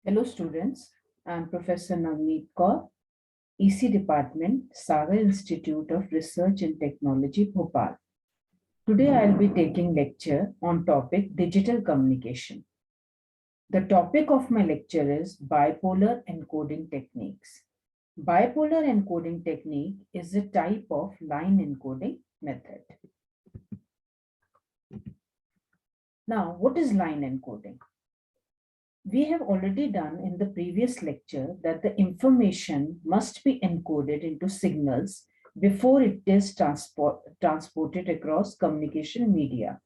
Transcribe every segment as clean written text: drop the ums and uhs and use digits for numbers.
Hello students, I am Professor Navneet Kaur, EC Department, Sagar Institute of Research and Technology, Bhopal. Today I will be taking lecture on topic digital communication. The topic of my lecture is bipolar encoding techniques. Bipolar encoding technique is a type of line encoding method. Now, what is line encoding? We have already done in the previous lecture that the information must be encoded into signals before it is transported across communication media.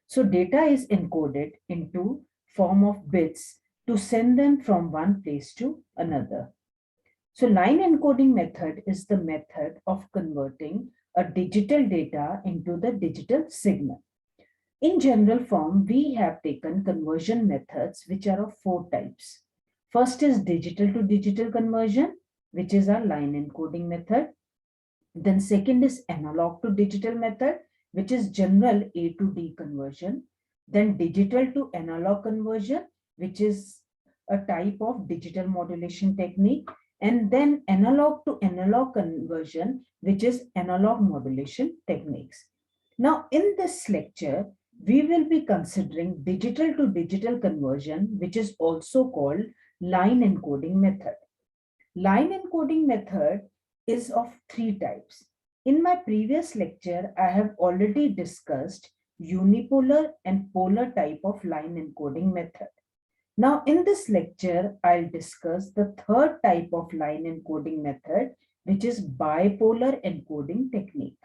So data is encoded into form of bits to send them from one place to another. So line encoding method is the method of converting a digital data into the digital signal. In general form, we have taken conversion methods which are of four types. First is digital to digital conversion, which is our line encoding method. Then second is analog to digital method, which is general A to D conversion. Then digital to analog conversion, which is a type of digital modulation technique. And then analog to analog conversion, which is analog modulation techniques. Now, in this lecture, we will be considering digital to digital conversion, which is also called line encoding method. Line encoding method is of three types. In my previous lecture, I have already discussed unipolar and polar type of line encoding method. Now, in this lecture, I'll discuss the third type of line encoding method, which is bipolar encoding technique.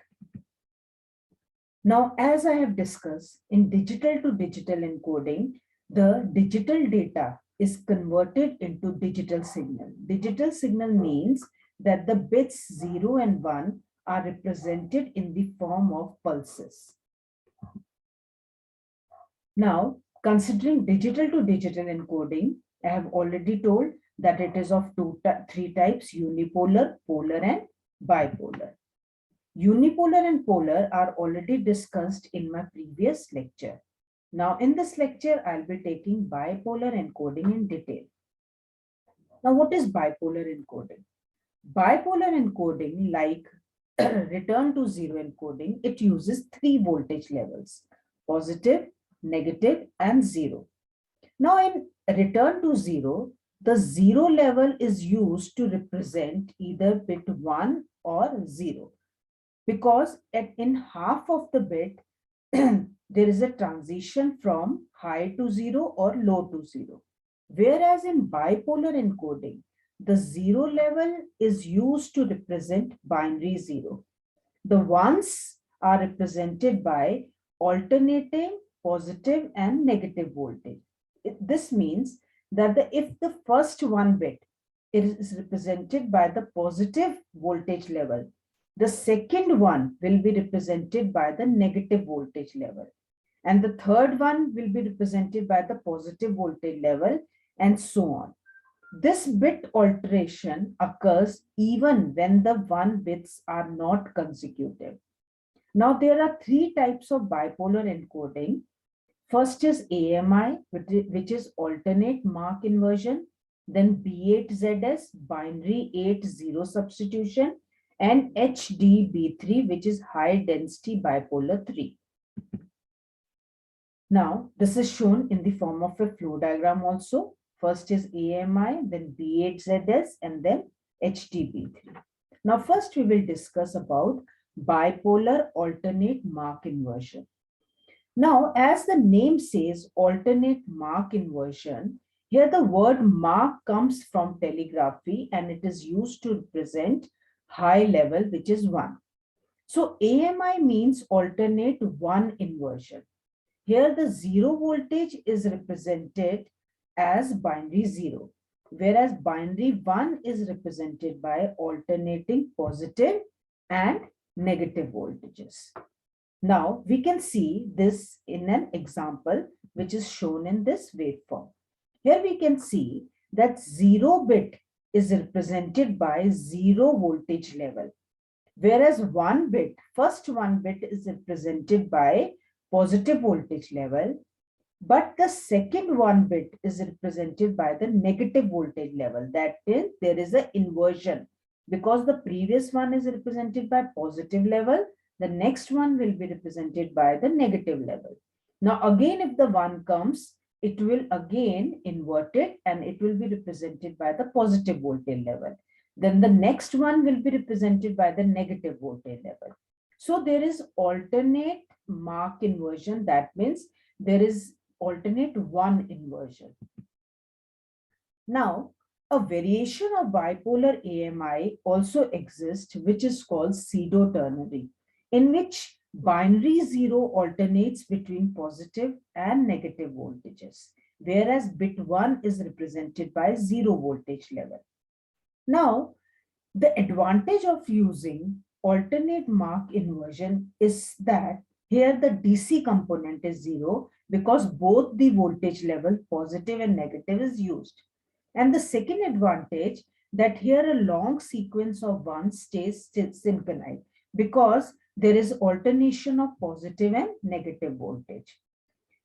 Now, as I have discussed, in digital to digital encoding, the digital data is converted into digital signal. Digital signal means that the bits 0 and 1 are represented in the form of pulses. Now, considering digital to digital encoding, I have already told that it is of three types: unipolar, polar, and bipolar. Unipolar and polar are already discussed in my previous lecture. Now, in this lecture, I'll be taking bipolar encoding in detail. Now, what is bipolar encoding? Bipolar encoding, like return to zero encoding, it uses three voltage levels: positive, negative, and zero. Now, in return to zero, the zero level is used to represent either bit 1 or 0. Because in half of the bit, there is a transition from high to 0 or low to 0. Whereas in bipolar encoding, the 0 level is used to represent binary 0. The ones are represented by alternating positive and negative voltage. This means that if the first one bit is represented by the positive voltage level, the second one will be represented by the negative voltage level. And the third one will be represented by the positive voltage level, and so on. This bit alteration occurs even when the 1 bits are not consecutive. Now, there are three types of bipolar encoding. First is AMI, which is alternate mark inversion. Then B8ZS, binary 8-0 substitution, and HDB3, which is high density bipolar 3. Now, this is shown in the form of a flow diagram also. First is AMI, then B8ZS, and then HDB3. Now, first we will discuss about bipolar alternate mark inversion. Now, as the name says, alternate mark inversion, here the word mark comes from telegraphy and it is used to represent high level, which is 1. So AMI means alternate 1 inversion. Here the 0 voltage is represented as binary 0, whereas binary 1 is represented by alternating positive and negative voltages. Now we can see this in an example which is shown in this waveform. Here we can see that 0 bit is represented by 0 voltage level, whereas 1 bit, first 1 bit is represented by positive voltage level, But the second one bit is represented by the negative voltage level. That is, there is an inversion. Because the previous one is represented by positive level, the next one will be represented by the negative level. Now again, if the one comes, it will again invert it and it will be represented by the positive voltage level. Then the next one will be represented by the negative voltage level. So there is alternate mark inversion. That means there is alternate one inversion. Now, a variation of bipolar AMI also exists, which is called pseudo-ternary, in which binary zero alternates between positive and negative voltages, whereas bit 1 is represented by zero voltage level. Now, the advantage of using alternate mark inversion is that here the DC component is zero because both the voltage level positive and negative is used. And the second advantage that here a long sequence of ones stays synchronized because there is alternation of positive and negative voltage.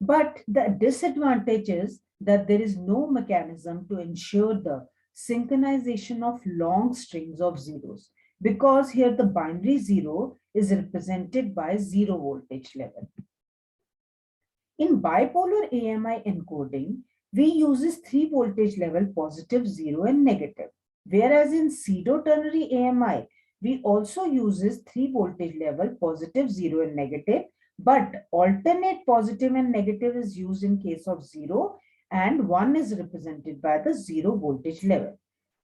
But the disadvantage is that there is no mechanism to ensure the synchronization of long strings of zeros because here the binary zero is represented by zero voltage level. In bipolar AMI encoding, we uses three voltage level positive, zero and negative. Whereas in pseudo-ternary AMI, we also uses three voltage level positive, zero and negative, but alternate positive and negative is used in case of zero and one is represented by the zero voltage level.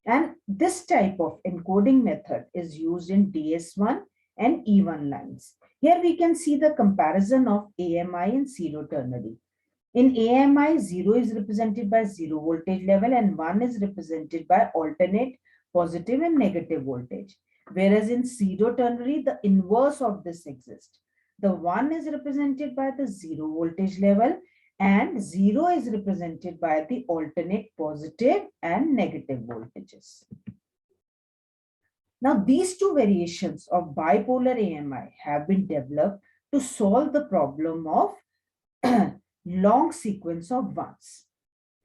And this type of encoding method is used in DS1 and E1 lines. Here we can see the comparison of AMI and pseudo-ternary. In AMI, 0 is represented by 0 voltage level and 1 is represented by alternate positive and negative voltage. Whereas in pseudo-ternary, the inverse of this exists. The 1 is represented by the 0 voltage level and 0 is represented by the alternate positive and negative voltages. Now, these two variations of bipolar AMI have been developed to solve the problem of long sequence of ones.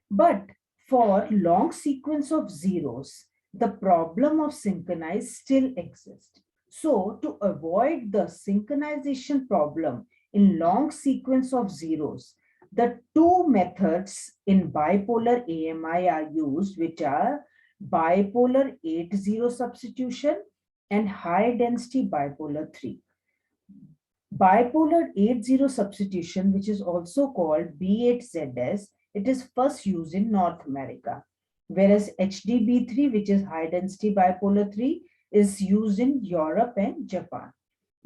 But for long sequence of zeros, the problem of synchronize still exists. So to avoid the synchronization problem in long sequence of zeros, the two methods in bipolar AMI are used, which are bipolar 8-0 substitution and high density bipolar 3. Bipolar 8-0 substitution, which is also called B8ZS, it is first used in North America, whereas HDB3, which is high density bipolar 3, is used in Europe and Japan.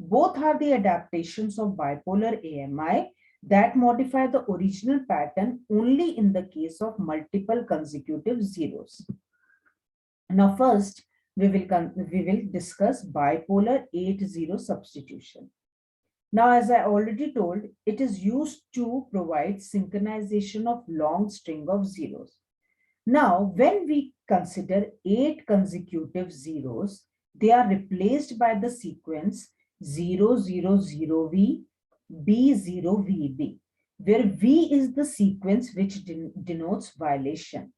Both are the adaptations of bipolar AMI that modify the original pattern only in the case of multiple consecutive zeros. Now first, we will discuss bipolar 8-0 substitution. Now, as I already told, it is used to provide synchronization of long string of zeros. Now, when we consider 8 consecutive zeros, they are replaced by the sequence 000V, B0VB, where V is the sequence which denotes violation.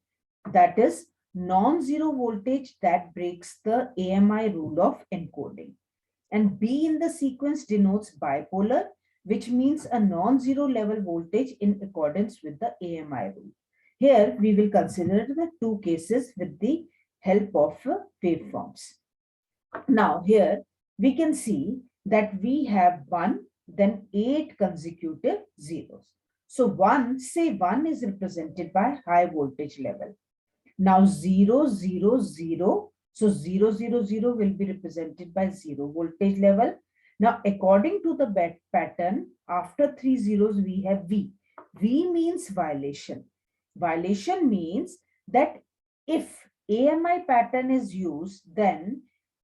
That is, non-zero voltage that breaks the AMI rule of encoding. And B in the sequence denotes bipolar, which means a non-zero level voltage in accordance with the AMI rule. Here we will consider the two cases with the help of waveforms. Now here we can see that we have 1, then 8 consecutive zeros. So 1 is represented by high voltage level. Now 0, 0, 0. So 0, 0, 0 will be represented by 0 voltage level. Now, according to the pattern, after 3 zeros, we have V. V means violation. Violation means that if AMI pattern is used, then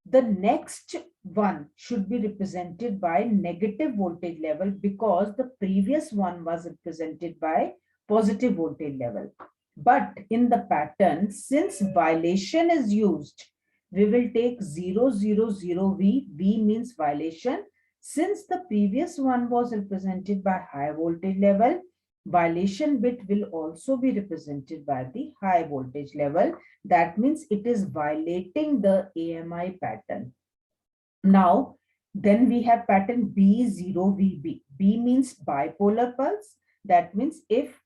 the next one should be represented by negative voltage level because the previous one was represented by positive voltage level. But in the pattern, since violation is used, we will take 0, 0, 0, V. V means violation. Since the previous one was represented by high voltage level, violation bit will also be represented by the high voltage level. That means it is violating the AMI pattern. Now, then we have pattern B0VB. B means bipolar pulse. That means if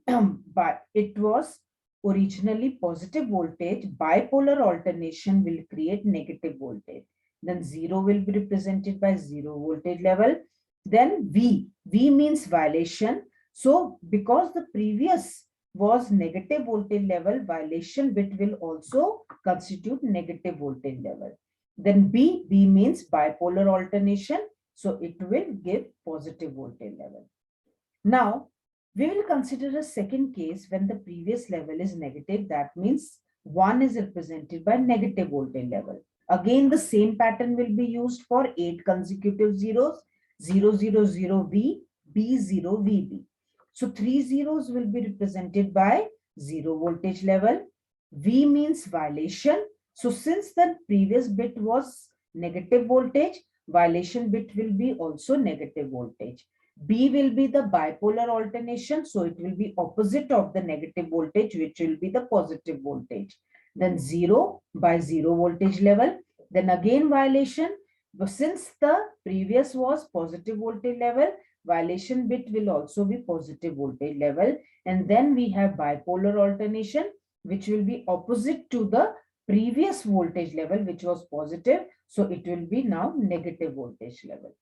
it was originally positive voltage, bipolar alternation will create negative voltage. Then 0 will be represented by 0 voltage level. Then V means violation. So because the previous was negative voltage level, violation bit will also constitute negative voltage level. Then B means bipolar alternation. So it will give positive voltage level. Now, we will consider a second case when the previous level is negative. That means 1 is represented by negative voltage level. Again, the same pattern will be used for 8 consecutive zeros, 000V, B0VB. So 3 zeros will be represented by 0 voltage level. V means violation. So since the previous bit was negative voltage, violation bit will be also negative voltage. B will be the bipolar alternation, so it will be opposite of the negative voltage, which will be the positive voltage. Then 0 by 0 voltage level. Then again violation. Since the previous was positive voltage level, violation bit will also be positive voltage level. And then we have bipolar alternation, which will be opposite to the previous voltage level, which was positive. So it will be now negative voltage level.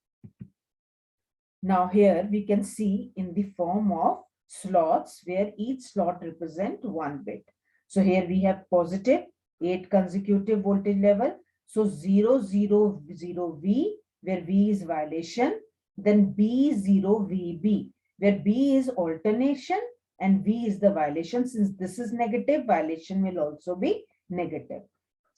Now here we can see in the form of slots where each slot represent one bit. So here we have positive 8 consecutive voltage level. So 000V where V is violation. Then B0VB where B is alternation and V is the violation. Since this is negative, violation will also be negative.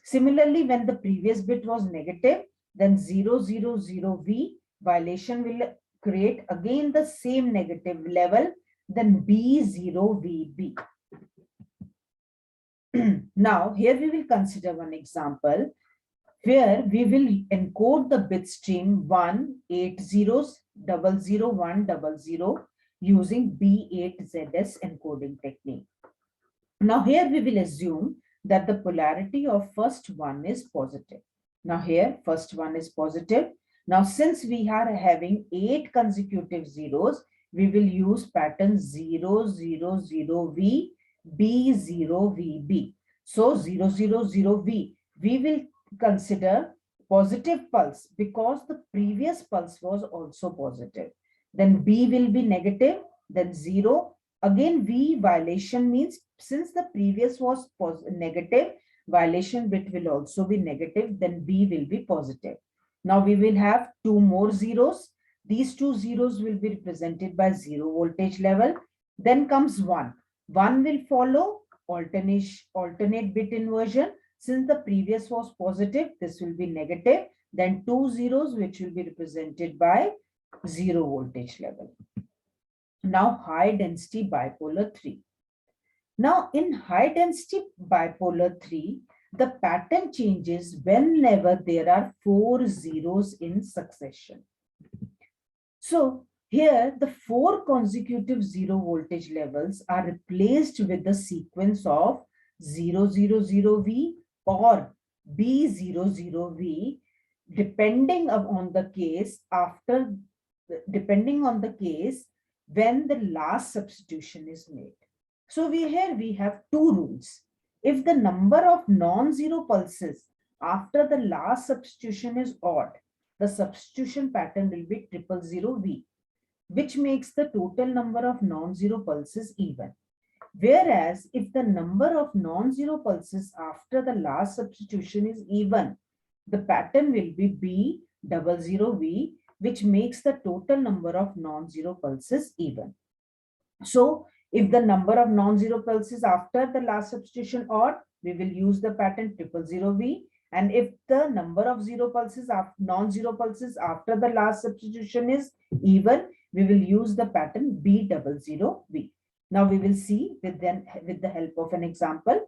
Similarly, when the previous bit was negative, then 000V violation will create again the same negative level, then B0VB. Now, here we will consider one example where we will encode the bit stream 1, 8 zeros, 00100 using B8ZS encoding technique. Now, here we will assume that the polarity of first one is positive. Now, here first one is positive. Now, since we are having 8 consecutive zeros, we will use pattern 000V, B0VB. So 000V, we will consider positive pulse because the previous pulse was also positive. Then B will be negative, then 0. Again, V violation means since the previous was negative, violation bit will also be negative, then B will be positive. Now we will have 2 more zeros. These 2 zeros will be represented by 0 voltage level. Then comes 1. 1 will follow alternate bit inversion. Since the previous was positive, this will be negative. Then 2 zeros which will be represented by 0 voltage level. Now high density bipolar 3. Now in high density bipolar 3, the pattern changes whenever there are 4 zeros in succession. So here the 4 consecutive 0 voltage levels are replaced with the sequence of 000V or B00V depending on the case when the last substitution is made. So here we have 2 rules. If the number of non-zero pulses after the last substitution is odd, the substitution pattern will be 000V, which makes the total number of non-zero pulses even. Whereas if the number of non-zero pulses after the last substitution is even, the pattern will be B00V, which makes the total number of non-zero pulses even. So if the number of non-zero pulses after the last substitution odd, we will use the pattern 000V. And if the number of non-zero pulses after the last substitution is even, we will use the pattern B00V. Now we will see with the help of an example.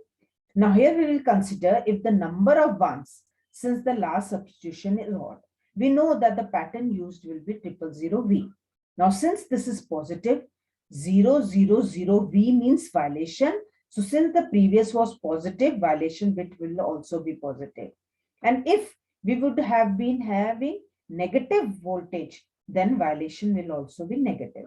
Now here we will consider if the number of ones since the last substitution is odd. We know that the pattern used will be 000V. Now since this is positive, 000V means violation. So since the previous was positive, violation bit will also be positive. And if we would have been having negative voltage, then violation will also be negative.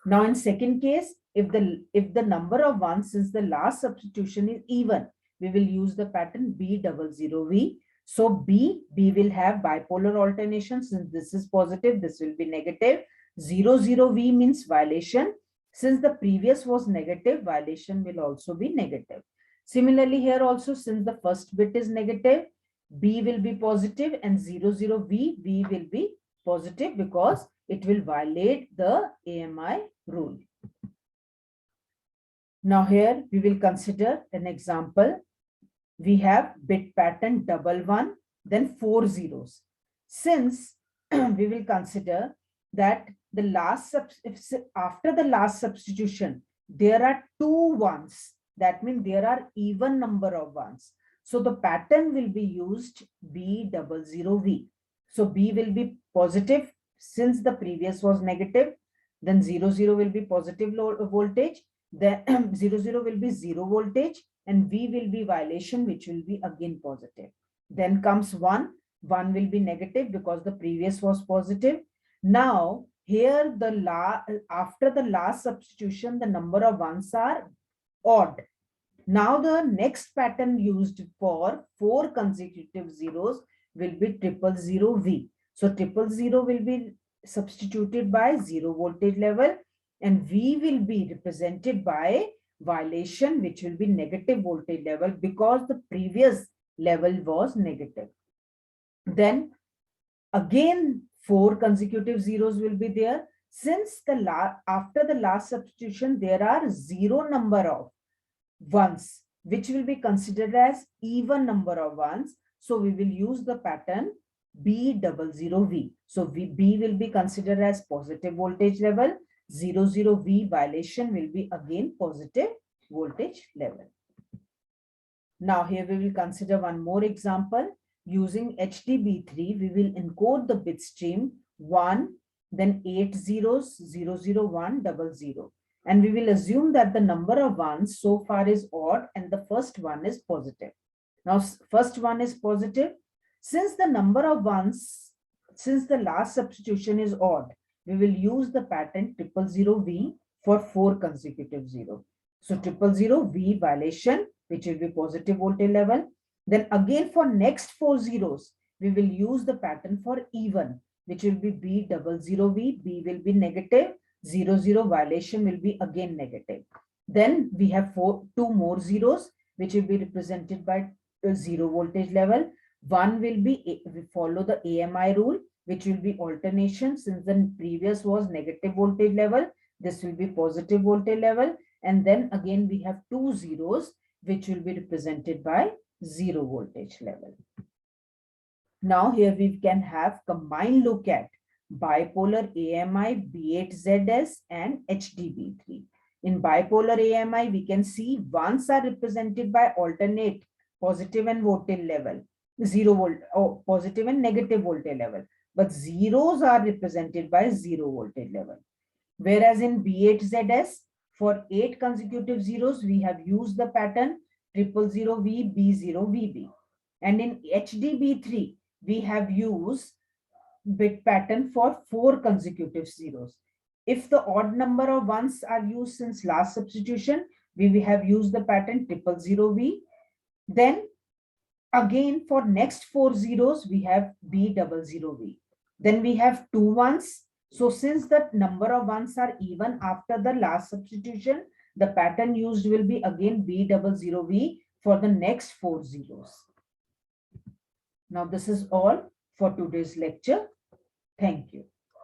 Now in second case, if the number of ones since the last substitution is even, we will use the pattern B00V. So B will have bipolar alternation. Since this is positive, this will be negative. 00V means violation. Since the previous was negative, violation will also be negative. Similarly here also, since the first bit is negative, B will be positive, and 00V will be positive because it will violate the AMI rule. Now here we will consider an example. We have bit pattern 11, then 4 zeros. Since we will consider that the last after the last substitution, there are 2 ones. That means there are even number of ones. So the pattern will be used B00V. So B will be positive since the previous was negative. Then 00 will be positive voltage. Then 00 will be 0 voltage, and V will be violation, which will be again positive. Then comes 1. 1 will be negative because the previous was positive. Now here after the last substitution, the number of ones are odd. Now the next pattern used for 4 consecutive zeros will be 000V. So 000 will be substituted by 0 voltage level, and V will be represented by violation, which will be negative voltage level because the previous level was negative. Then again 4 consecutive zeros will be there. Since after the last substitution, there are 0 number of ones, which will be considered as even number of ones. So we will use the pattern B00V. So B will be considered as positive voltage level. 00V violation will be again positive voltage level. Now here we will consider one more example. Using HDB3, we will encode the bit stream 1, then 8 zeros, 001, 00. And we will assume that the number of ones so far is odd and the first one is positive. Now, first one is positive. Since the number of ones, since the last substitution is odd, we will use the pattern 000V for 4 consecutive zero. So 000V violation, which will be positive voltage level. Then again for next 4 zeros, we will use the pattern for even, which will be B00V. B will be negative. 00 violation will be again negative. Then we have 2 more zeros, which will be represented by 0 voltage level. One will be, we follow the AMI rule, which will be alternation. Since the previous was negative voltage level, this will be positive voltage level. And then again we have 2 zeros, which will be represented by 0 voltage level. Now here we can have combined look at bipolar AMI, B8ZS and HDB3. In bipolar AMI, we can see ones are represented by alternate positive and voltage level, 0 volt, or positive and negative voltage level, but zeros are represented by 0 voltage level. Whereas in B8ZS, for 8 consecutive zeros, we have used the pattern 000V, B0VB. And in HDB3, we have used bit pattern for 4 consecutive zeros. If the odd number of ones are used since last substitution, we have used the pattern 000V. Then again for next 4 zeros, we have B00V. Then we have 2 ones. So since the number of ones are even after the last substitution, the pattern used will be again B00V for the next 4 zeros. Now this is all for today's lecture. Thank you.